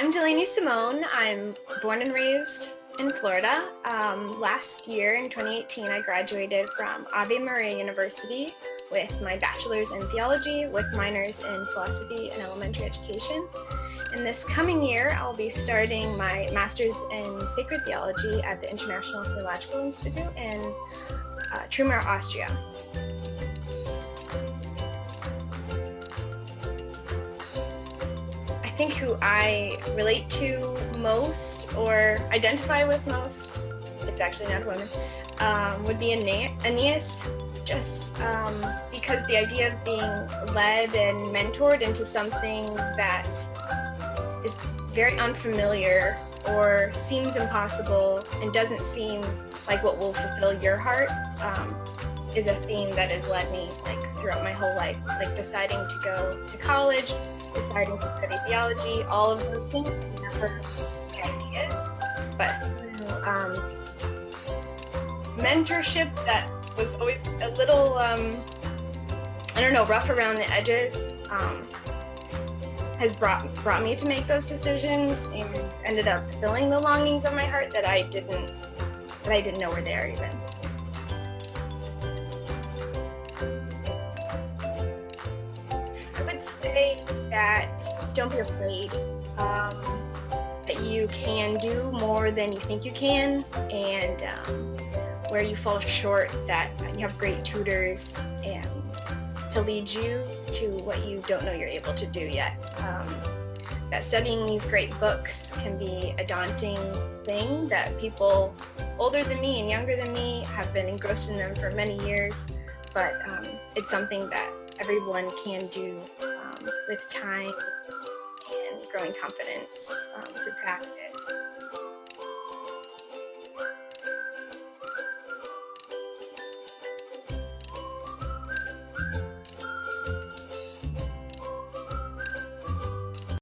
I'm Delaney Simone. I'm born and raised in Florida. Last year in 2018, I graduated from Ave Maria University with my bachelor's in theology with minors in philosophy and elementary education. In this coming year, I'll be starting my master's in sacred theology at the International Theological Institute in Trumar, Austria. I think who I relate to most or identify with most, it's actually not a woman, would be Aeneas, just because the idea of being led and mentored into something that is very unfamiliar or seems impossible and doesn't seem like what will fulfill your heart is a theme that has led me throughout my whole life, deciding to go to college, deciding to study theology, all of those things. Never the ideas, but mentorship that was always a little, rough around the edges, has brought me to make those decisions and ended up filling the longings of my heart that I didn't know were there even. I would say that don't be afraid, that you can do more than you think you can, and where you fall short, that you have great tutors and to lead you to what you don't know you're able to do yet. That studying these great books can be a daunting thing, that people older than me and younger than me have been engrossed in them for many years, but it's something that everyone can do with time and growing confidence through practice.